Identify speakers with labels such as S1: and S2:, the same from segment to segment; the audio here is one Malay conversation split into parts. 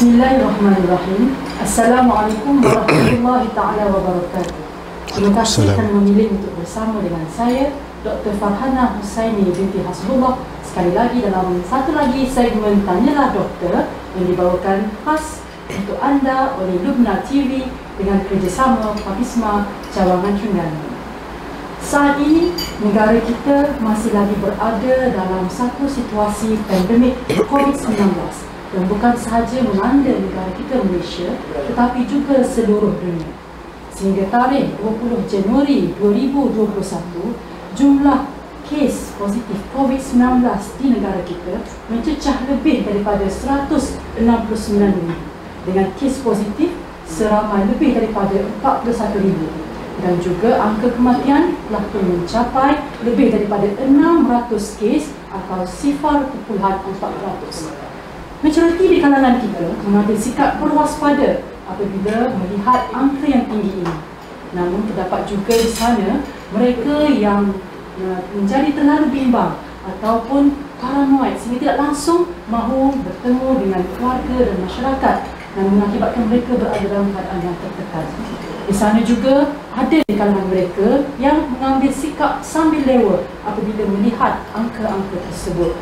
S1: Bismillahirrahmanirrahim. Assalamualaikum warahmatullahi ta'ala wabarakatuh. Terima kasih kerana memilih untuk bersama dengan saya, Dr. Farhana Husaini binti Hasbullah. Sekali lagi dalam satu lagi segmen Tanyalah Doktor yang dibawakan khas untuk anda oleh Lubna TV dengan kerjasama Fabisma Cawangan Terengganu. Saat ini, negara kita masih lagi berada dalam satu situasi pandemik COVID-19 dan bukan sahaja melanda negara kita Malaysia tetapi juga seluruh dunia. Sehingga tarikh 20 Januari 2021, jumlah kes positif COVID-19 di negara kita mencecah lebih daripada 169,000 dengan kes positif seramai lebih daripada 41,000 dan juga angka kematian telah pun mencapai lebih daripada 600 kes atau 0.4%. Majoriti di kalangan kita mengambil sikap berwaspada apabila melihat angka yang tinggi ini. Namun terdapat juga di sana mereka yang menjadi terlalu bimbang ataupun paranoid sehingga tidak langsung mahu bertemu dengan keluarga dan masyarakat dan mengakibatkan mereka berada dalam keadaan yang tertekan. Di sana juga ada di kalangan mereka yang mengambil sikap sambil lewa apabila melihat angka-angka tersebut.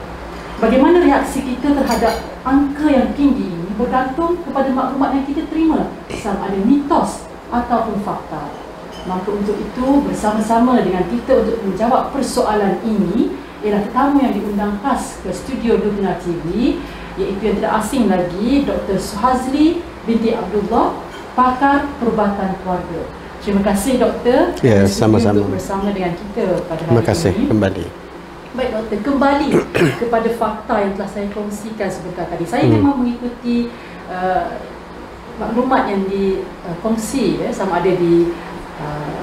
S1: Bagaimana reaksi kita terhadap angka yang tinggi ini bergantung kepada maklumat yang kita terima, sama ada mitos ataupun fakta. Maka untuk itu bersama-sama dengan kita untuk menjawab persoalan ini ialah tetamu yang diundang khas ke studio Lubna TV, iaitu yang tidak asing lagi Dr. Suhazli binti Abdullah, pakar perubatan keluarga. Terima kasih Doktor.
S2: Ya, sama-sama.
S1: Untuk bersama dengan kita pada hari ini.
S2: Terima kasih kembali.
S1: Baik Doktor, kembali kepada fakta yang telah saya kongsikan sebentar tadi. Saya memang mengikuti maklumat yang dikongsi sama ada di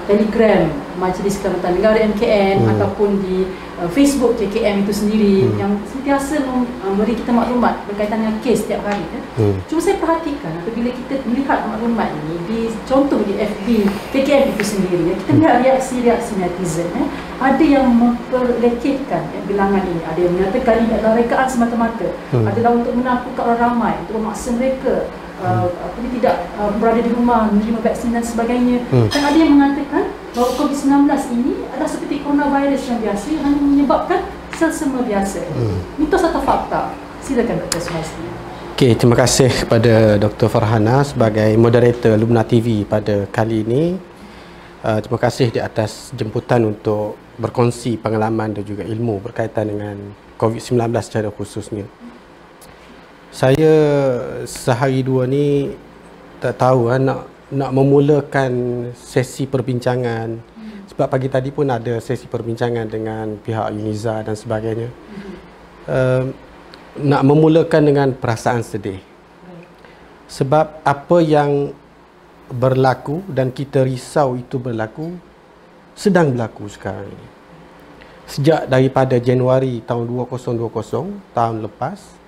S1: Telegram Majlis Keselamatan Negara MKN ataupun di Facebook KKM itu sendiri yang sentiasa memberi kita maklumat berkaitan dengan kes setiap hari. Cuma saya perhatikan apabila kita melihat maklumat ini contoh di FB KKM itu sendiri, kita melihat reaksi-reaksi netizen. Ada yang memperlekehkan bilangan ini, ada yang menyatakan ini adalah rekaan semata-mata, adalah untuk menakutkan orang ramai, untuk memaksa mereka tidak berada di rumah, menerima vaksin dan sebagainya. Dan ada yang mengatakan bahawa COVID-19 ini adalah seperti coronavirus yang biasa yang hanya menyebabkan selsema biasa. Mitos atau fakta? Silakan Dr. Suhazli.
S2: Okey, terima kasih kepada Dr. Farhana sebagai moderator Lubna TV pada kali ini. Terima kasih di atas jemputan untuk berkongsi pengalaman dan juga ilmu berkaitan dengan COVID-19 secara khususnya. Saya sehari dua ni tak tahu nak memulakan sesi perbincangan sebab pagi tadi pun ada sesi perbincangan dengan pihak UNIZA dan sebagainya. Nak memulakan dengan perasaan sedih. Sebab apa yang berlaku dan kita risau itu sedang berlaku sekarang ini. Sejak daripada Januari tahun 2020, tahun lepas,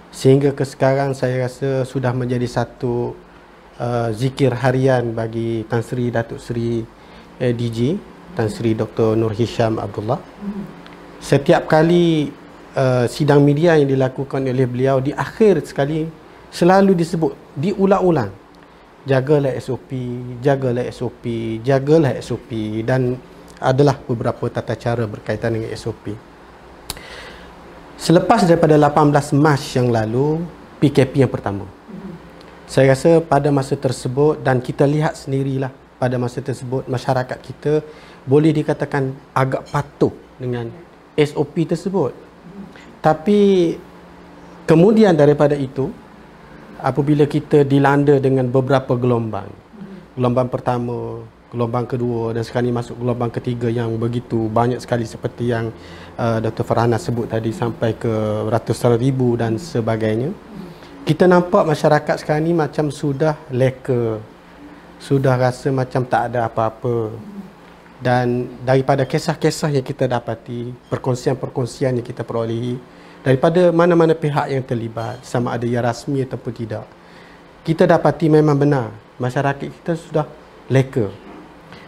S2: sehingga ke sekarang saya rasa sudah menjadi satu zikir harian bagi Tan Sri Datuk Seri DG, Tan Sri Dr. Nur Hisham Abdullah. Setiap kali sidang media yang dilakukan oleh beliau di akhir sekali selalu disebut, diulang-ulang. Jagalah SOP, jagalah SOP, jagalah SOP, dan adalah beberapa tata cara berkaitan dengan SOP. Selepas daripada 18 Mac yang lalu, PKP yang pertama. Saya rasa pada masa tersebut, dan kita lihat sendirilah pada masa tersebut, masyarakat kita boleh dikatakan agak patuh dengan SOP tersebut. Tapi kemudian daripada itu, apabila kita dilanda dengan beberapa gelombang, gelombang pertama, gelombang kedua dan sekarang ini masuk gelombang ketiga yang begitu banyak sekali seperti yang Dr. Farhana sebut tadi, sampai ke ratusan ribu dan sebagainya. Kita nampak masyarakat sekarang ini macam sudah leka, sudah rasa macam tak ada apa-apa. Dan daripada kisah-kisah yang kita dapati, perkongsian-perkongsian yang kita perolehi daripada mana-mana pihak yang terlibat, sama ada yang rasmi ataupun tidak, kita dapati memang benar masyarakat kita sudah leka.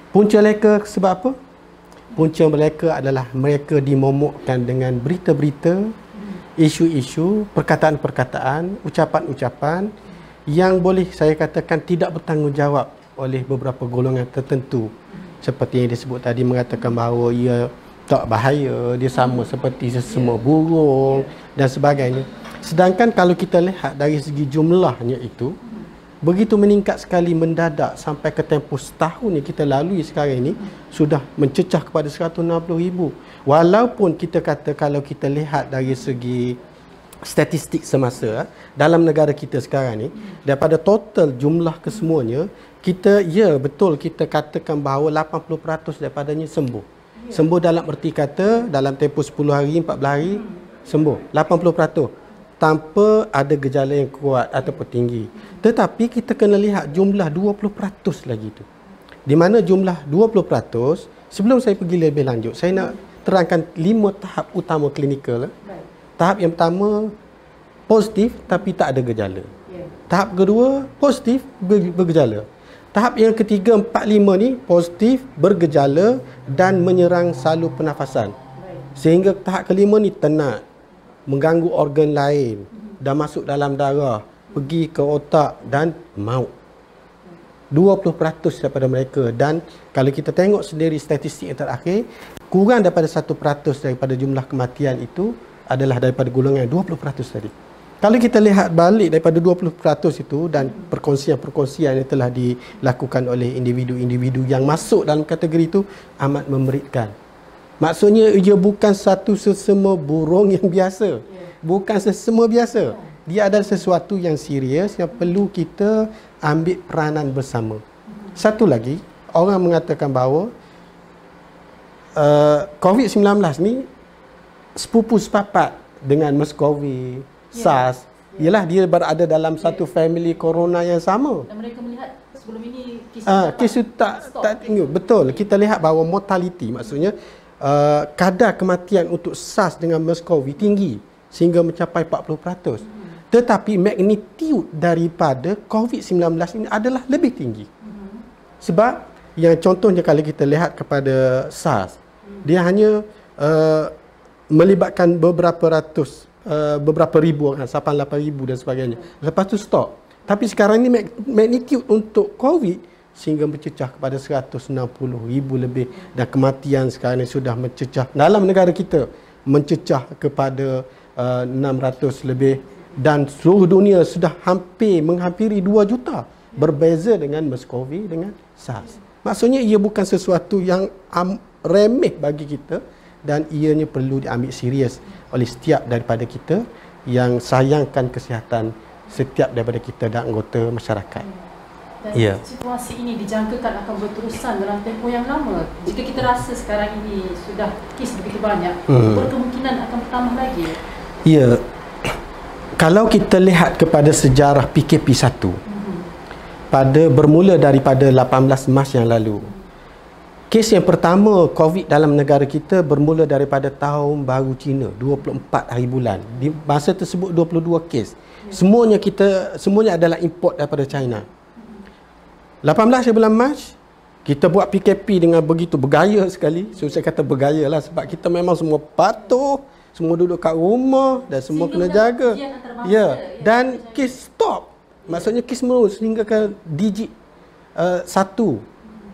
S2: Punca leka sebab apa? Punca mereka adalah mereka dimomokkan dengan berita-berita, isu-isu, perkataan-perkataan, ucapan-ucapan yang boleh saya katakan tidak bertanggungjawab oleh beberapa golongan tertentu. Seperti yang disebut tadi, mengatakan bahawa ia tak bahaya, dia sama seperti sesama burung dan sebagainya. Sedangkan kalau kita lihat dari segi jumlahnya itu, begitu meningkat sekali mendadak sampai ke tempoh setahun yang kita lalui sekarang ini, sudah mencecah kepada 160,000. Walaupun kita kata kalau kita lihat dari segi statistik semasa dalam negara kita sekarang ni, daripada total jumlah kesemuanya, kita, ya betul, kita katakan bahawa 80% daripadanya sembuh. Sembuh dalam erti kata dalam tempoh 10 hari, 14 hari sembuh 80% tanpa ada gejala yang kuat ataupun tinggi. Tetapi kita kena lihat jumlah 20% lagi tu. Di mana jumlah 20%, sebelum saya pergi lebih lanjut, saya nak terangkan 5 tahap utama klinikal. Tahap yang pertama, positif tapi tak ada gejala. Tahap kedua, positif bergejala. Tahap yang ketiga, 4, 5 ni positif, bergejala dan menyerang salur pernafasan. Sehingga tahap kelima ni tenat, mengganggu organ lain dan masuk dalam darah, pergi ke otak dan maut. 20% daripada mereka. Dan kalau kita tengok sendiri statistik yang terakhir, kurang daripada 1% daripada jumlah kematian itu adalah daripada golongan 20% tadi. Kalau kita lihat balik daripada 20% itu dan perkongsian-perkongsian yang telah dilakukan oleh individu-individu yang masuk dalam kategori itu, amat memeritkan. Maksudnya ia bukan satu sesama burung yang biasa. Bukan sesama biasa. Dia adalah sesuatu yang serius yang perlu kita ambil peranan bersama. Satu lagi, orang mengatakan bahawa COVID-19 ni sepupu sepapat dengan MERS-CoV, SARS. Ialah dia berada dalam satu family corona yang sama.
S1: Dan mereka melihat sebelum ini
S2: kes itu tak tinggi. Betul. Kita lihat bahawa mortality, maksudnya kadar kematian untuk SARS dengan MERS-CoV tinggi sehingga mencapai 40%. Tetapi magnitude daripada COVID-19 ini adalah lebih tinggi. Sebab yang contohnya kalau kita lihat kepada SARS, dia hanya melibatkan beberapa ribu orang, 8,000 dan sebagainya. Lepas tu stop. Tapi sekarang ni magnitude untuk COVID sehingga mencecah kepada 160,000 lebih, dan kematian sekarang ni sudah mencecah dalam negara kita, mencecah kepada 600 lebih, dan seluruh dunia sudah menghampiri 2 juta. Berbeza dengan MERS-CoV dengan SARS. Maksudnya ia bukan sesuatu yang remeh bagi kita, dan ianya perlu diambil serius oleh setiap daripada kita yang sayangkan kesihatan setiap daripada kita dan anggota masyarakat.
S1: Dan situasi ini dijangkakan akan berterusan dalam tempoh yang lama. Jika kita rasa sekarang ini sudah kes begitu banyak, berkemungkinan akan bertambah lagi.
S2: Ya. Kalau kita lihat kepada sejarah PKP1, bermula daripada 18 Mac yang lalu, kes yang pertama COVID dalam negara kita bermula daripada tahun baru Cina, 24 hari bulan. Di masa tersebut 22 kes. Semuanya adalah import daripada China. 18 hari bulan Mac, kita buat PKP dengan begitu bergaya sekali. So saya kata bergaya lah sebab kita memang semua patuh, semua duduk kat rumah dan semua kena jaga. Dan kes stop. Maksudnya kes menerus hingga ke digit 1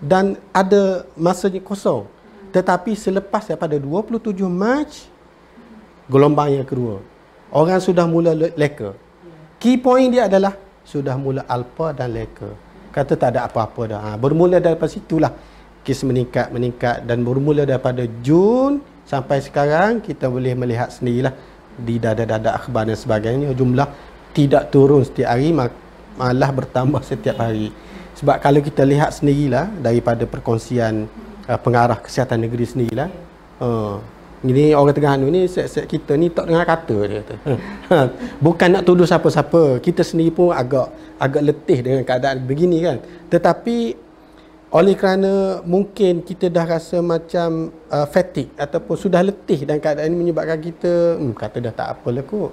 S2: dan ada masanya kosong. Tetapi selepas daripada 27 Mac, gelombang yang kedua, orang sudah mula leka. Key point dia adalah sudah mula alpha dan leka. Kata tak ada apa-apa dah. Bermula daripada situlah kes meningkat dan bermula daripada Jun sampai sekarang kita boleh melihat sendirilah di dada-dada akhbar dan sebagainya, jumlah tidak turun setiap hari, malah bertambah setiap hari. Sebab kalau kita lihat sendirilah daripada perkongsian pengarah kesihatan negeri sendirilah, ini orang Terengganu ni, set kita ni tak dengar kata dia kata. Bukan nak tuduh siapa-siapa, kita sendiri pun agak letih dengan keadaan begini kan. Tetapi oleh kerana mungkin kita dah rasa macam fatigue ataupun sudah letih dan keadaan ini menyebabkan kita kata dah tak apalah kot.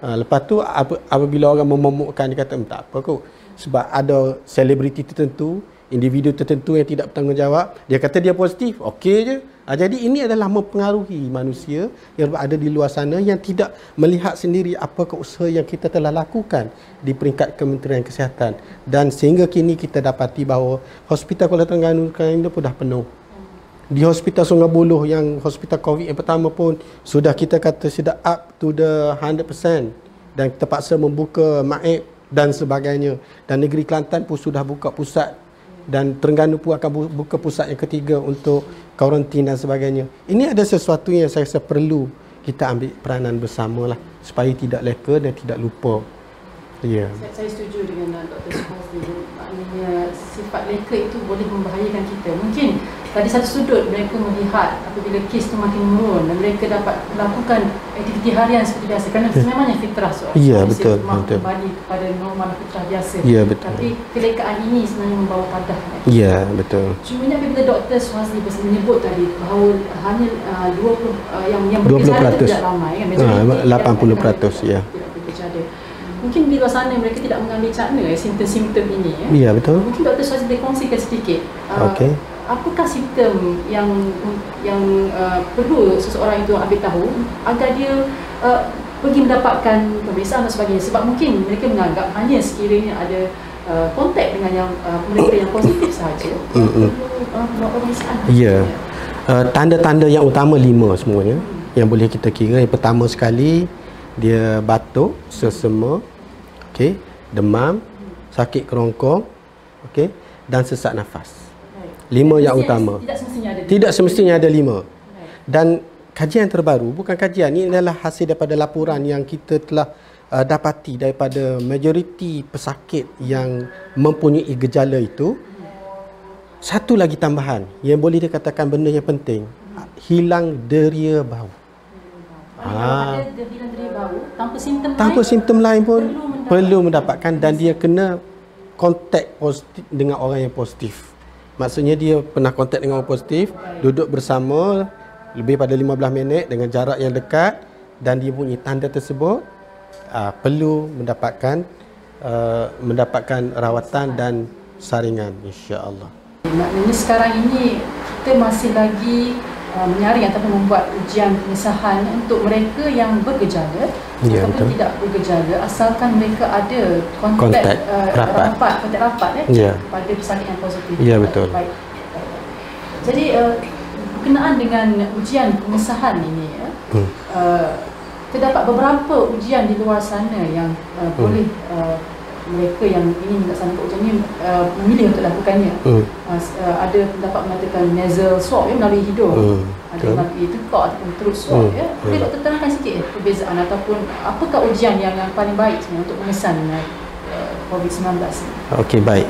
S2: Lepas tu apabila orang memomokkan, dia kata tak apa kot. Sebab ada selebriti tertentu, individu tertentu yang tidak bertanggungjawab, dia kata dia positif, okey je. Jadi ini adalah mempengaruhi manusia yang ada di luar sana yang tidak melihat sendiri apakah usaha yang kita telah lakukan di peringkat Kementerian Kesihatan. Dan sehingga kini kita dapati bahawa Hospital Kuala Terengganu ini pun dah penuh. Di Hospital Sungai Buloh yang hospital COVID yang pertama pun sudah kita kata sudah up to the 100%. Dan terpaksa membuka maib dan sebagainya. Dan negeri Kelantan pun sudah buka pusat. Dan Terengganu pun akan buka pusat yang ketiga untuk karantin dan sebagainya. Ini ada sesuatu yang saya rasa perlu kita ambil peranan bersama lah supaya tidak leka dan tidak lupa. Ya.
S1: Saya setuju dengan Dr. Suhasni. Maknanya sifat leka itu boleh membahayakan kita. Mungkin dari satu sudut mereka melihat apabila kes itu makin menurun dan mereka dapat melakukan aktiviti harian seperti biasa kerana sememangnya fitrah soal
S2: betul,
S1: kembali kepada normal fitrah biasa.
S2: Ya, betul.
S1: Tapi kelekaan ini sebenarnya membawa padah.
S2: Ya, betul.
S1: Cumanya apabila Dr. Suhasni menyebut tadi bahawa hanya 20 yang bergejala itu tidak ramai kan,
S2: 80% ya.
S1: Tidak bergejala. Mungkin di luar sana mereka tidak mengambil cara simptom-simptom ini ya.
S2: Ya, betul.
S1: Mungkin Dr. Suhasni boleh kongsikan sedikit.
S2: Okey.
S1: Apakah simptom yang perlu seseorang itu ambil tahu agar dia pergi mendapatkan pemeriksaan dan sebagainya, sebab mungkin mereka menganggap hanya sekiranya ada kontak dengan yang mereka yang positif sahaja perlu pemeriksaan.
S2: Ya. Tanda-tanda yang utama 5 semuanya yang boleh kita kira. Yang pertama sekali dia batuk, sesema, okey, demam, sakit kerongkong, okey, dan sesak nafas. 5 yang utama. Tidak semestinya ada 5. Dan kajian terbaru, bukan kajian, ini adalah hasil daripada laporan yang kita telah dapati daripada majoriti pesakit yang mempunyai gejala itu. Satu lagi tambahan yang boleh dikatakan benda yang penting, hilang deria bau. Tanpa simptom lain pun perlu mendapatkan, dan dia kena kontak positif dengan orang yang positif. Maksudnya dia pernah kontak dengan orang positif, duduk bersama lebih pada 15 minit dengan jarak yang dekat, dan dia punya tanda tersebut perlu mendapatkan rawatan dan saringan, insya-Allah.
S1: Maknanya sekarang ini kita masih lagi menyaring ataupun membuat ujian pengesahan untuk mereka yang bergejala ataupun tidak bergejala, asalkan mereka ada kontak rapat kepada pesakit yang positif.
S2: Ya, betul.
S1: Baik. Jadi berkenaan dengan ujian pengesahan ini terdapat beberapa ujian di luar sana yang boleh mereka yang ingin melaksanakan ujian ini memilih untuk lakukannya. Ada pendapat mengatakan nasal swab melalui hidung, ada melalui tekak ataupun throat swab. Boleh doktor terangkan sikit perbezaan ataupun apakah ujian yang paling baik sebenarnya untuk pengesan COVID-19 ini? Okey,
S2: baik.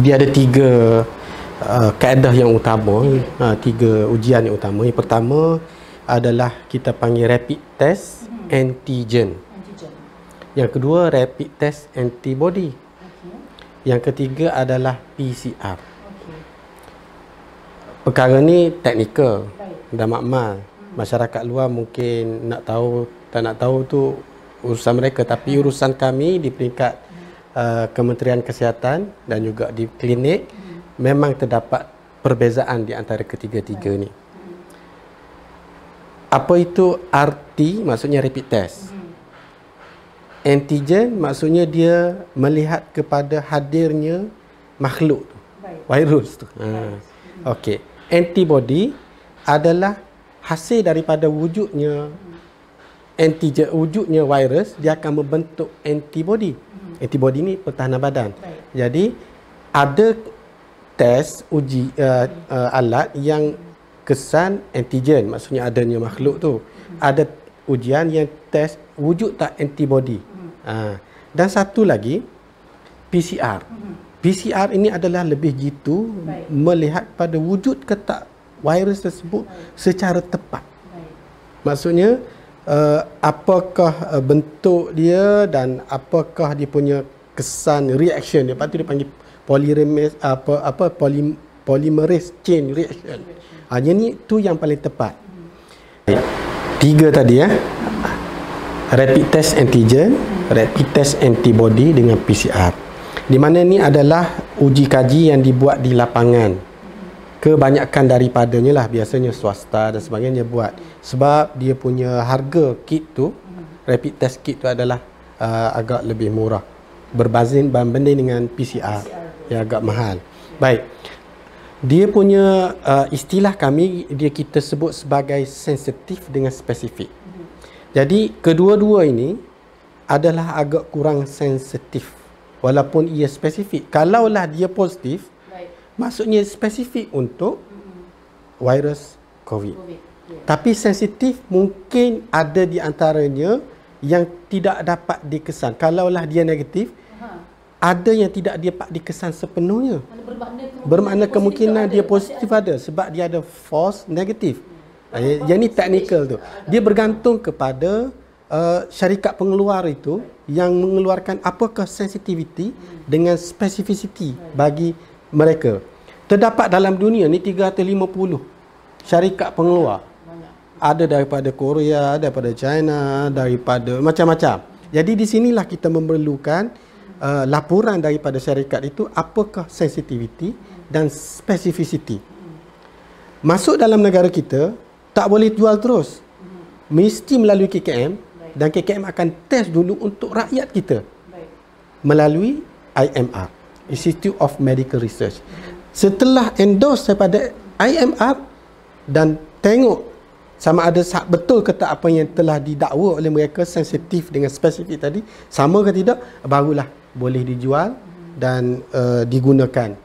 S2: Dia ada 3 kaedah yang utama, 3 ujian yang utama. Yang pertama adalah kita panggil rapid test antigen. Yang kedua rapid test antibody. Yang ketiga adalah PCR. Perkara ni teknikal dan makmal. Masyarakat luar mungkin nak tahu tak nak tahu tu urusan mereka, tapi urusan kami di peringkat Kementerian Kesihatan dan juga di klinik memang terdapat perbezaan di antara ketiga-tiga ni. Apa itu RT, maksudnya rapid test. Antigen maksudnya dia melihat kepada hadirnya makhluk tu, virus tu. Okey. Antibody adalah hasil daripada wujudnya antigen, wujudnya virus, dia akan membentuk antibody. Antibody ni pertahanan badan. Jadi ada test uji alat yang kesan antigen, maksudnya adanya makhluk tu. Ada ujian yang test wujud tak antibody. Dan satu lagi PCR. PCR ini adalah lebih jitu melihat pada wujud ke tak virus tersebut secara tepat. Maksudnya apakah bentuk dia dan apakah dia punya kesan reaction dia. Lepas tu dia panggil polymerase chain reaction. Jadi tu yang paling tepat. 3 tadi rapid test antigen, rapid test antibody dengan PCR. Di mana ni adalah uji kaji yang dibuat di lapangan. kebanyakan daripadanya lah biasanya swasta dan sebagainya buat. Sebab dia punya harga kit tu, rapid test kit tu adalah agak lebih murah berbanding dengan PCR yang agak mahal. Baik. Dia punya istilah kami kita sebut sebagai sensitif dengan spesifik. Jadi kedua-dua ini adalah agak kurang sensitif walaupun ia spesifik. Kalaulah dia positif, maksudnya spesifik untuk virus COVID. Tapi sensitif mungkin ada di antaranya yang tidak dapat dikesan. Kalaulah dia negatif, ada yang tidak dapat dikesan sepenuhnya. Bermakna kemungkinan dia positif ada sebab dia ada false negatif. Yang ni teknikal tu. Dia bergantung kepada syarikat pengeluar itu yang mengeluarkan apakah sensitivity dengan specificity bagi mereka. Terdapat dalam dunia ni 350 syarikat pengeluar. Ada daripada Korea, daripada China, daripada macam-macam. Jadi di sinilah kita memerlukan laporan daripada syarikat itu apakah sensitivity dan specificity. Masuk dalam negara kita tak boleh jual terus. Mesti melalui KKM dan KKM akan test dulu untuk rakyat kita melalui IMR, Institute of Medical Research. Setelah endorse daripada IMR dan tengok sama ada betul ke tak apa yang telah didakwa oleh mereka sensitif dengan spesifik tadi, sama ke tidak, barulah boleh dijual dan digunakan.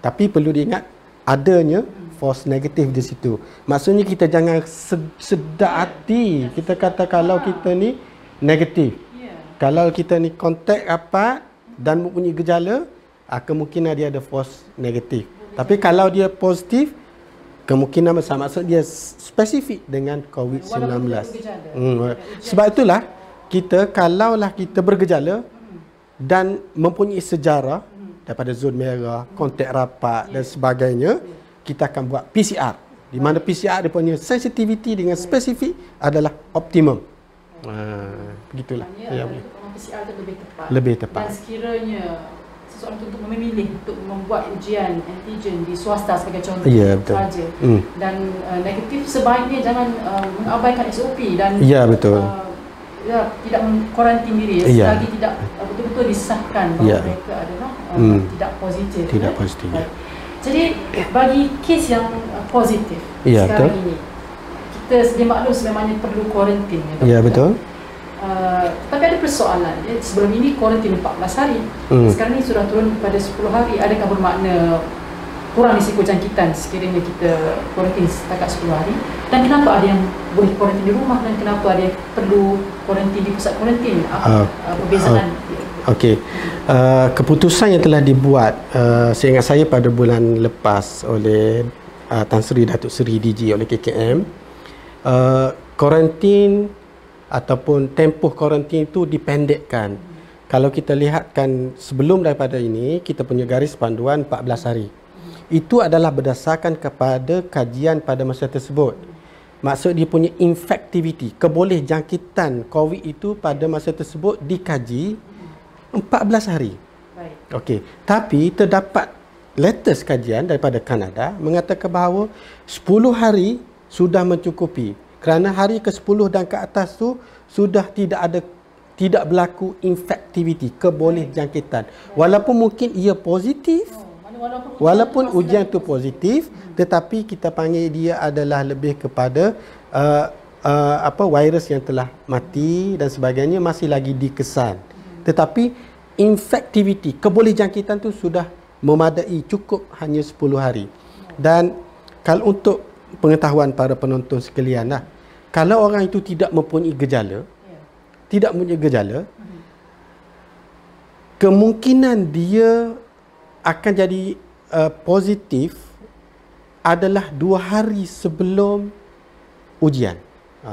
S2: Tapi perlu diingat adanya false negatif di situ. Maksudnya kita jangan sedar hati kita kata kalau kita ni negatif. Kalau kita ni kontak rapat dan mempunyai gejala, kemungkinan dia ada false negatif. Tapi kalau dia positif, kemungkinan besar maksud dia spesifik dengan COVID-19. Sebab itulah kita kalaulah kita bergejala dan mempunyai sejarah daripada zon merah, kontak rapat dan sebagainya, kita akan buat PCR. Di mana PCR dia punya sensitivity dengan spesifik adalah optimum. Begitulah. Ya,
S1: PCR itu lebih tepat.
S2: Lebih tepat.
S1: Dan sekiranya seseorang itu untuk memilih untuk membuat ujian antigen di swasta sebagai contoh saja dan negatif, sebaiknya jangan mengabaikan SOP dan
S2: betul.
S1: Tidak mengkuarantin diri selagi tidak betul-betul disahkan bahawa mereka adalah tidak positif.
S2: Tidak positif.
S1: Jadi bagi kes yang positif sekarang ini, kita sedia maklum sebenarnya perlu kuarantin.
S2: Ya, betul.
S1: Tapi ada persoalan. Sebelum ini kuarantin 14 hari. Sekarang ini sudah turun pada 10 hari. Adakah bermakna kurang risiko jangkitan sekiranya kita kuarantin setakat 10 hari? Dan kenapa ada yang boleh kuarantin di rumah dan kenapa ada yang perlu kuarantin di pusat kuarantin? Apa perbezaan?
S2: Okey. Keputusan yang telah dibuat seingat saya pada bulan lepas oleh Tan Sri Datuk Seri DG oleh KKM, kuarantin ataupun tempoh kuarantin itu dipendekkan. Kalau kita lihatkan sebelum daripada ini, kita punya garis panduan 14 hari. Itu adalah berdasarkan kepada kajian pada masa tersebut. Maksud dia punya infectivity, keboleh jangkitan COVID itu pada masa tersebut dikaji 14 hari. Okey. Tapi terdapat latest kajian daripada Kanada mengatakan bahawa 10 hari sudah mencukupi. Kerana hari ke-10 dan ke atas tu sudah tidak berlaku infectivity, keboleh jangkitan. Walaupun mungkin ia positif, walaupun ujian tu positif, tetapi kita panggil dia adalah lebih kepada virus yang telah mati dan sebagainya masih lagi dikesan. Tetapi infectivity, keboleh jangkitan tu sudah memadai, cukup hanya 10 hari. Dan kalau untuk pengetahuan para penonton sekalian lah, kalau orang itu tidak mempunyai gejala, kemungkinan dia akan jadi positif adalah 2 hari sebelum ujian.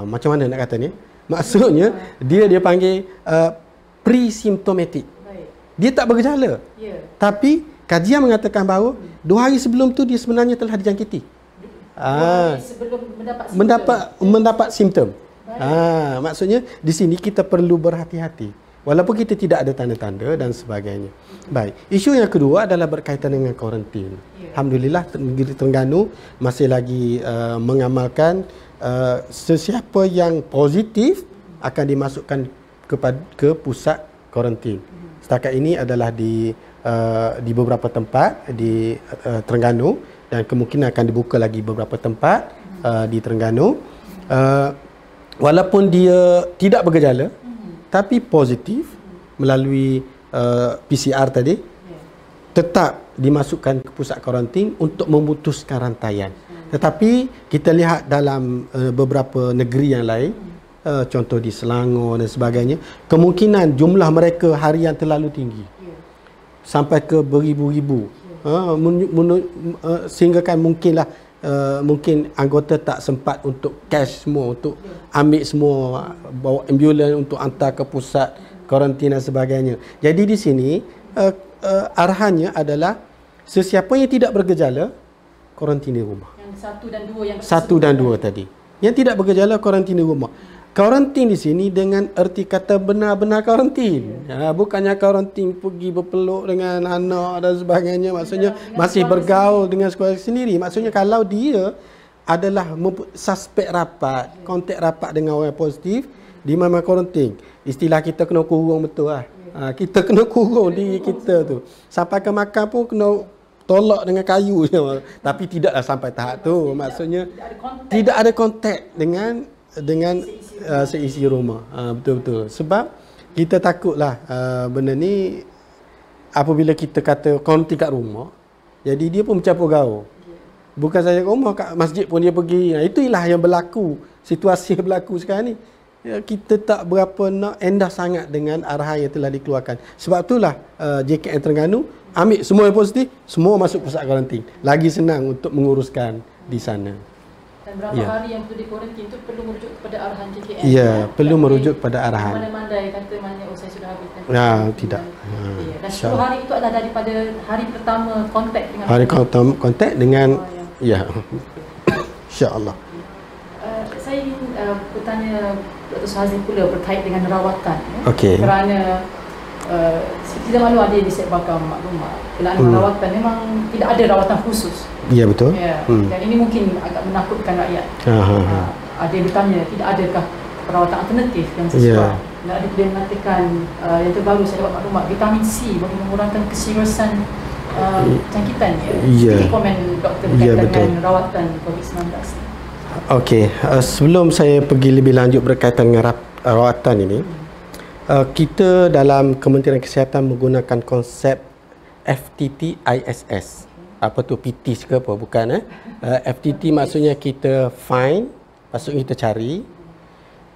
S2: Macam mana nak kata ni? Maksudnya dia panggil pre-symptomatic. Dia tak bergejala. Tapi kajian mengatakan bahawa 2 hari sebelum tu dia sebenarnya telah dijangkiti.
S1: Sebelum
S2: mendapat simptom. Maksudnya di sini kita perlu berhati-hati. Walaupun kita tidak ada tanda-tanda dan sebagainya. Baik. Isu yang kedua adalah berkaitan dengan kuarantin. Alhamdulillah negeri Terengganu masih lagi mengamalkan sesiapa yang positif akan dimasukkan ke pusat kuarantin. Setakat ini adalah di beberapa tempat di Terengganu dan kemungkinan akan dibuka lagi beberapa tempat di Terengganu. Walaupun dia tidak bergejala tapi positif melalui PCR tadi, tetap dimasukkan ke pusat kuarantin untuk memutuskan rantaian. Tetapi kita lihat dalam beberapa negeri yang lain, contoh di Selangor dan sebagainya, kemungkinan jumlah mereka harian terlalu tinggi, sampai ke beribu-ribu, sehingga kan mungkinlah mungkin anggota tak sempat untuk cash semua, untuk ambil semua, bawa ambulans untuk hantar ke pusat kuarantin dan sebagainya. Jadi di sini arahannya adalah sesiapa yang tidak bergejala kuarantin di rumah.
S1: Yang 1 dan 2 yang
S2: 1 dan 2 tadi. Yang tidak bergejala kuarantin di rumah. Kuarantin di sini dengan erti kata benar-benar kuarantin. Bukannya kuarantin pergi berpeluk dengan anak dan sebagainya. Maksudnya masih bergaul dengan sekolah sendiri. Maksudnya kalau dia adalah suspek rapat, kontak rapat dengan orang positif, di mana kuarantin. Istilah kita kena kurung betul lah. Kita kena kurung diri kita tu. Sampai ke makan pun kena tolak dengan kayu je. Tapi tidaklah sampai tahap tu. Maksudnya tidak ada kontak dengan seisi rumah. Betul-betul. Sebab kita takutlah benda ni apabila kita kata kuarantin kat rumah, jadi dia pun mencampur gaul. Bukan saja kat rumah, kat masjid pun dia pergi. Itulah yang berlaku, situasi yang berlaku sekarang ni. Kita tak berapa nak endah sangat dengan arahan yang telah dikeluarkan. Sebab itulah JKN Terengganu ambil semua yang positif, semua masuk pusat kuarantin. Lagi senang untuk menguruskan di sana.
S1: Dan berapa hari yang perlu dikuarantin itu perlu merujuk kepada arahan JKN.
S2: Ya, perlu merujuk kepada arahan.
S1: Mana-mana kata mana saya sudah habiskan.
S2: Tidak.
S1: Dan 10 hari itu adalah daripada hari pertama kontak dengan
S2: kontak dengan insya-Allah.
S1: Saya ingin bertanya Dr. Suhazi pula berkait dengan rawatan.
S2: Okey.
S1: Kerana kita maklum ada di Sekbakar maklumat, kelakon rawatan memang tidak ada rawatan khusus.
S2: Ya, betul.
S1: Dan ini mungkin agak menakutkan rakyat. Ada yang bertanya, tidak adakah perawatan alternatif yang sesuai? Dan ada yang mengatakan yang terbaru saya dapat maklumat, vitamin C bagi mengurangkan keseriusan jangkitannya. Sedikit komen doktor berkaitan dengan rawatan COVID-19.
S2: Okey, sebelum saya pergi lebih lanjut berkaitan dengan rawatan ini, kita dalam Kementerian Kesihatan menggunakan konsep FTT ISS. Apa tu, PT ke apa? Bukan. FTT maksudnya kita find, maksudnya kita cari,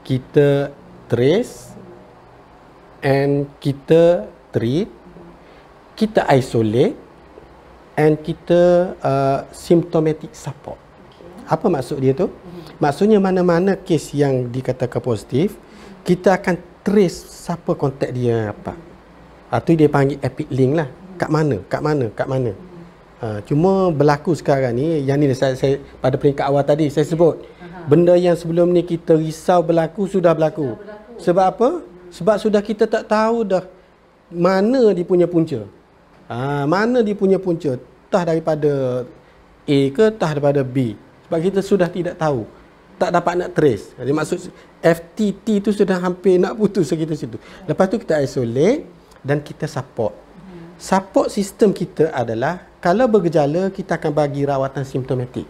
S2: kita trace, and kita treat, kita isolate, and kita symptomatic support. Apa maksud dia tu? Maksudnya mana-mana kes yang dikatakan positif, kita akan trace siapa kontak dia apa. Itu dia panggil epic link lah. Kat mana. Cuma berlaku sekarang ni, yang ni saya pada peringkat awal tadi saya sebut. Benda yang sebelum ni kita risau berlaku, sudah berlaku. Sebab apa? Sebab sudah kita tak tahu dah mana dia punya punca. Mana dia punya punca. Tah daripada A ke tah daripada B. Sebab kita sudah tidak tahu, tak dapat nak trace. Jadi maksud FTT tu sudah hampir nak putus kita situ. Lepas tu kita isolate dan kita support. Support sistem kita adalah kalau bergejala kita akan bagi rawatan simptomatik.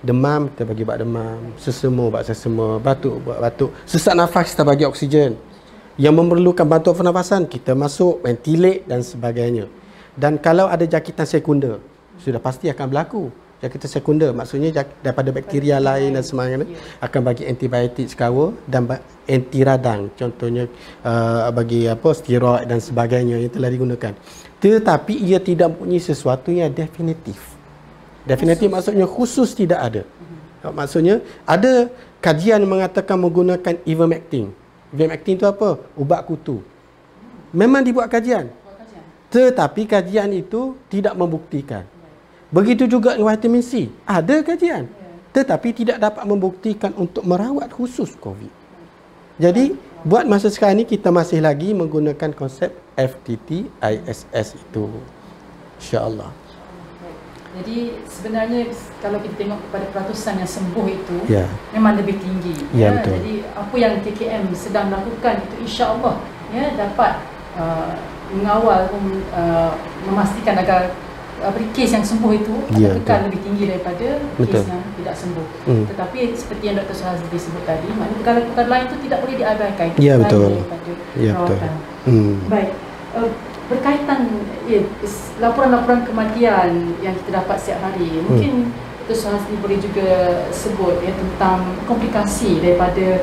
S2: Demam kita bagi ubat demam, sesama ubat sesama, batuk ubat batuk, sesak nafas kita bagi oksigen. Yang memerlukan bantuan pernafasan kita masuk ventilate dan sebagainya. Dan kalau ada jangkitan sekunder, sudah pasti akan berlaku. Jangkitan sekunder maksudnya daripada bakteria lain dan sebagainya, akan bagi antibiotik sekawa dan anti radang, contohnya bagi steroid dan sebagainya yang telah digunakan. Tetapi ia tidak mempunyai sesuatu yang definitif. Definitif maksudnya khusus tidak ada. Maksudnya ada kajian yang mengatakan menggunakan ivermectin. Ivermectin itu apa? Ubat kutu. Memang dibuat kajian. Tetapi kajian itu tidak membuktikan. Begitu juga dengan vitamin C. Ada kajian. Tetapi tidak dapat membuktikan untuk merawat khusus COVID. Jadi Buat masa sekarang ni kita masih lagi menggunakan konsep FTT ISS itu. InsyaAllah.
S1: Jadi sebenarnya kalau kita tengok kepada peratusan yang sembuh itu memang lebih tinggi.
S2: Betul.
S1: Jadi apa yang KKM sedang lakukan itu insya-Allah dapat mengawal memastikan agar kes yang sembuh itu akan lebih tinggi daripada kes yang tidak sembuh. Tetapi seperti yang Dr. Suhazli sebut tadi, maknanya perkara-perkara lain itu tidak boleh diabaikan.
S2: Ya, betul.
S1: Betul. Baik. Berkaitan laporan-laporan kematian yang kita dapat setiap hari, mungkin Dr. Suhazli boleh juga sebut tentang komplikasi daripada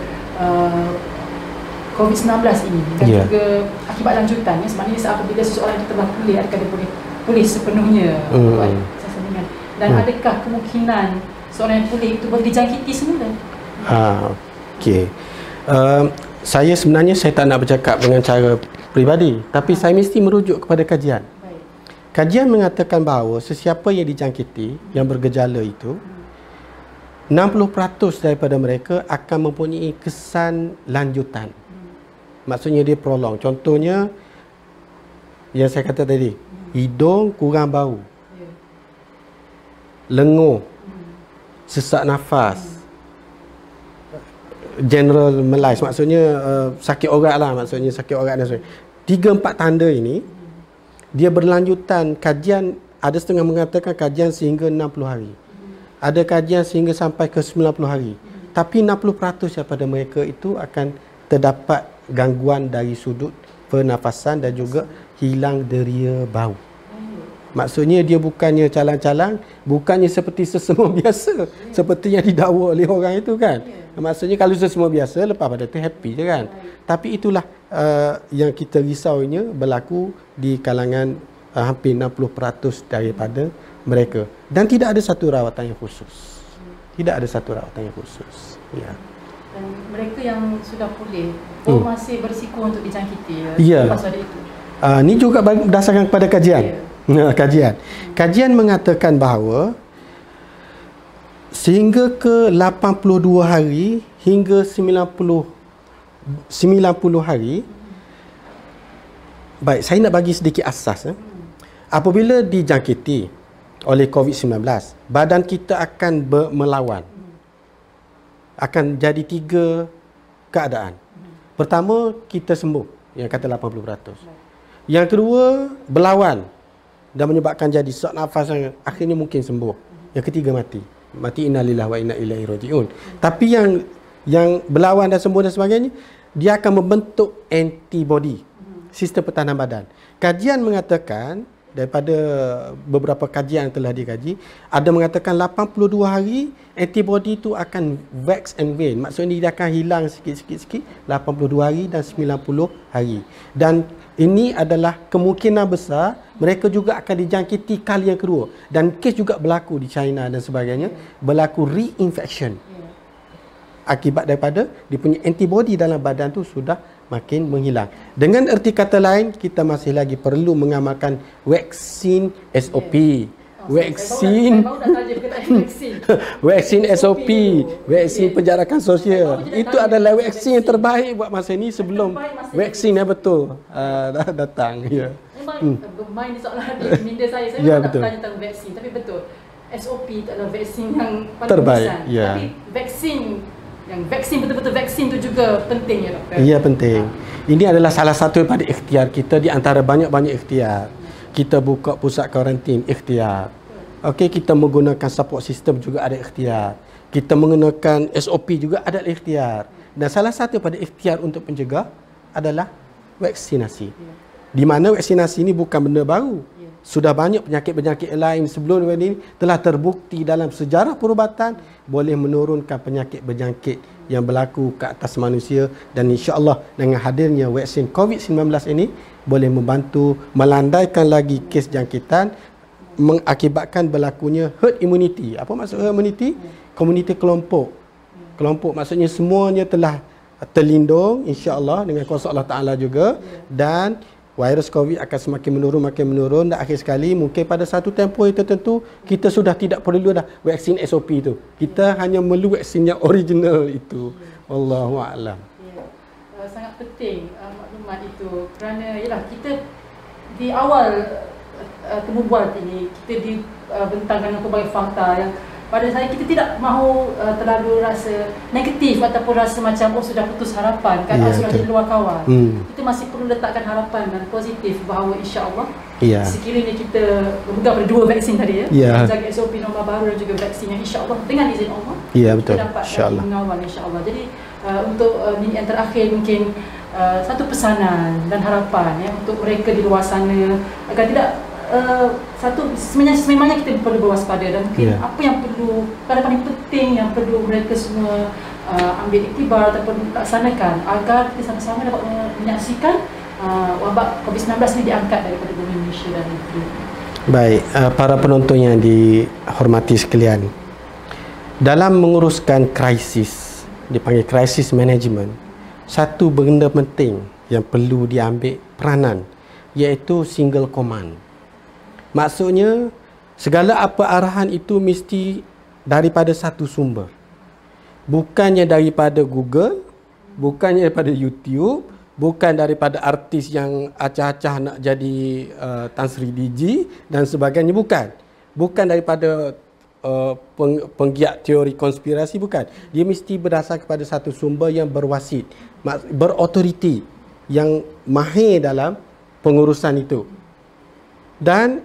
S1: COVID-19 ini dan juga akibat lanjutan. Sebenarnya apabila seseorang itu telah pulih, adakah dia pulih sepenuhnya dan adakah kemungkinan seorang yang pulih itu boleh dijangkiti semula?
S2: Okey. Saya sebenarnya tak nak bercakap dengan cara peribadi, tapi saya mesti merujuk kepada kajian. Kajian mengatakan bahawa sesiapa yang dijangkiti, yang bergejala itu, 60% daripada mereka akan mempunyai kesan lanjutan. Maksudnya dia prolong. Contohnya yang saya kata tadi, hidung kurang bau, lenguh, sesak nafas, general malaise, maksudnya sakit orat lah, maksudnya sakit orat dan sebagainya. 3-4 tanda ini dia berlanjutan. Kajian ada setengah mengatakan kajian sehingga 60 hari, ada kajian sehingga sampai ke 90 hari. Tapi 60% daripada mereka itu akan terdapat gangguan dari sudut pernafasan dan juga hilang deria bau. Maksudnya dia bukannya calang-calang, bukannya seperti sesama biasa, seperti yang didakwa oleh orang itu kan. Maksudnya kalau sesama biasa, lepas pada tu happy je kan. Tapi itulah yang kita risaunya berlaku di kalangan hampir 60% daripada mereka. Dan tidak ada satu rawatan yang khusus. Tidak ada satu rawatan yang khusus. Ya.
S1: Dan mereka yang sudah pulih, masih berisiko untuk dijangkiti lepas pada itu.
S2: Ini juga berdasarkan kepada kajian. Kajian mengatakan bahawa sehingga ke 82 hari hingga 90 hari. Baik, saya nak bagi sedikit asas. Apabila dijangkiti oleh COVID-19, badan kita akan melawan. Akan jadi 3 keadaan. Pertama, kita sembuh, yang kata 80%. Yang kedua, berlawan dan menyebabkan jadi sesak nafas yang akhirnya mungkin sembuh. Yang ketiga, mati. Mati inna lillahi wa inna ilaihi raji'un. Tapi yang berlawan dan sembuh dan sebagainya, dia akan membentuk antibody, sistem pertahanan badan. Kajian mengatakan, daripada beberapa kajian yang telah dikaji, ada mengatakan 82 hari antibody itu akan wax and wane. Maksudnya dia akan hilang sikit-sikit 82 hari dan 90 hari. Dan ini adalah kemungkinan besar mereka juga akan dijangkiti kali yang kedua. Dan kes juga berlaku di China dan sebagainya, berlaku reinfection. Akibat daripada dia punya antibody dalam badan tu sudah makin menghilang. Dengan erti kata lain, kita masih lagi perlu mengamalkan vaksin SOP. Vaksin vaksin SOP, vaksin penjarakan sosial. Itu adalah vaksin yang terbaik buat masa ini sebelum vaksin yang betul datang.
S1: Memang bermain di soalan di minda saya. Saya tak tanya tentang vaksin, tapi betul. SOP itu adalah vaksin yang paling
S2: terbaik.
S1: Tapi vaksin betul-betul vaksin itu juga penting ya doktor.
S2: Ya, penting. Ini adalah salah satu daripada ikhtiar kita di antara banyak-banyak ikhtiar. Kita buka pusat karantin, ikhtiar. Okey, kita menggunakan support system juga ada ikhtiar. Kita menggunakan SOP juga ada ikhtiar. Dan salah satu daripada ikhtiar untuk pencegah adalah vaksinasi. Di mana vaksinasi ini bukan benda baru. Sudah banyak penyakit-penyakit lain sebelum ini telah terbukti dalam sejarah perubatan boleh menurunkan penyakit-penyakit yang berlaku ke atas manusia, dan insya-Allah dengan hadirnya vaksin COVID-19 ini boleh membantu melandaikan lagi kes jangkitan, mengakibatkan berlakunya herd immunity. Apa maksud herd immunity? Komuniti kelompok. Kelompok maksudnya semuanya telah terlindung insya-Allah dengan kuasa Allah Taala juga, dan virus COVID akan semakin menurun dan akhir sekali mungkin pada satu tempoh yang tertentu kita sudah tidak perlu dah vaksin SOP itu. Kita hanya perlu vaksin yang original itu. Wallahu a'lam.
S1: sangat penting maklumat itu, kerana yalah kita di awal temu bual ini kita dibentangkan dengan pelbagai fakta yang pada saya kita tidak mahu terlalu rasa negatif ataupun rasa macam sudah putus harapan kan, sudah di luar kawal. Kita masih perlu letakkan harapan dan positif bahawa insya-Allah sekiranya kita berpegang pada 2 vaksin tadi jaga SOP norma baru dan juga vaksin yang insya-Allah dengan izin Allah
S2: betul,
S1: kita dapat mengawal insya-Allah. Jadi untuk yang terakhir mungkin satu pesanan dan harapan untuk mereka di luar sana agar tidak sememangnya kita perlu berwaspada dan mungkin apa yang perlu, paling penting yang perlu mereka semua ambil iktibar ataupun laksanakan agar kita sama-sama dapat menyaksikan wabak COVID-19 ini diangkat daripada bumi Malaysia dan negeri.
S2: Baik, para penonton yang dihormati sekalian, dalam menguruskan krisis, dipanggil krisis management, satu benda penting yang perlu diambil peranan iaitu single command. Maksudnya segala apa arahan itu mesti daripada satu sumber. Bukannya daripada Google, bukannya daripada YouTube, bukan daripada artis yang acah-acah nak jadi Tan Sri Diji dan sebagainya, bukan. Bukan daripada penggiat teori konspirasi, bukan. Dia mesti berdasar kepada satu sumber yang berwasit, berautoriti, yang mahir dalam pengurusan itu. Dan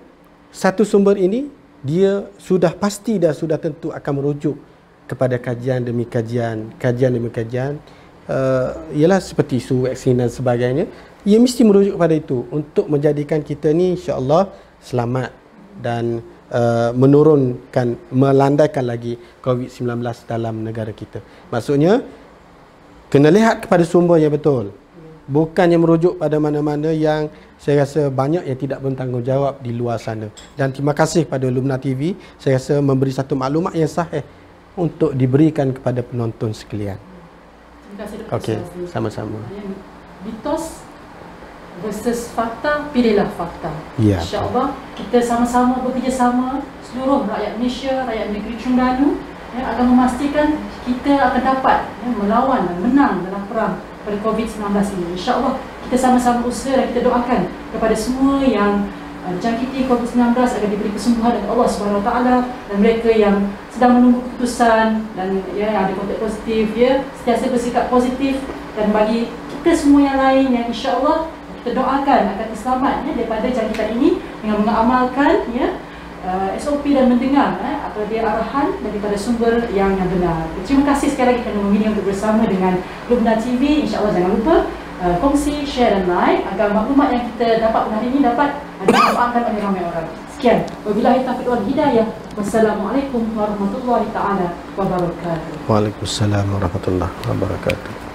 S2: satu sumber ini dia sudah pasti dan sudah tentu akan merujuk kepada kajian demi kajian, ialah seperti isu vaksin dan sebagainya. Ia mesti merujuk kepada itu untuk menjadikan kita ni insya-Allah selamat dan menurunkan, melandaikan lagi COVID-19 dalam negara kita. Maksudnya kena lihat kepada sumbernya betul. Bukannya merujuk pada mana-mana yang saya rasa banyak yang tidak bertanggungjawab di luar sana. Dan terima kasih kepada Lumna TV, saya rasa memberi satu maklumat yang sahih untuk diberikan kepada penonton sekalian.
S1: Terima kasih Dr.
S2: Okey, sama-sama.
S1: Mitos versus fakta, pilihlah fakta. InsyaAllah kita sama-sama bekerjasama, seluruh rakyat Malaysia, rakyat negeri Terengganu akan memastikan kita akan dapat melawan dan menang dalam perang pada COVID-19 ini. InsyaAllah kita sama-sama usaha dan kita doakan kepada semua yang dijangkiti COVID-19 agar diberi kesembuhan oleh Allah SWT, dan mereka yang sedang menunggu keputusan dan yang ada kontak positif sentiasa bersikap positif, dan bagi kita semua yang lain yang insya-Allah kita doakan akan selamat daripada jangkitan ini dengan mengamalkan SOP dan mendengar apa dia arahan daripada sumber yang benar. Terima kasih sekali lagi kerana memilih untuk bersama dengan Lumna TV. InsyaAllah jangan lupa kongsi, share dan like agar maklumat yang kita dapat pada hari ini dapat dimanfaatkan oleh ramai orang. Sekian. Wabillahi taufiq wal hidayah. Wassalamualaikum warahmatullahi taala wabarakatuh.
S2: Waalaikumsalam warahmatullahi wabarakatuh.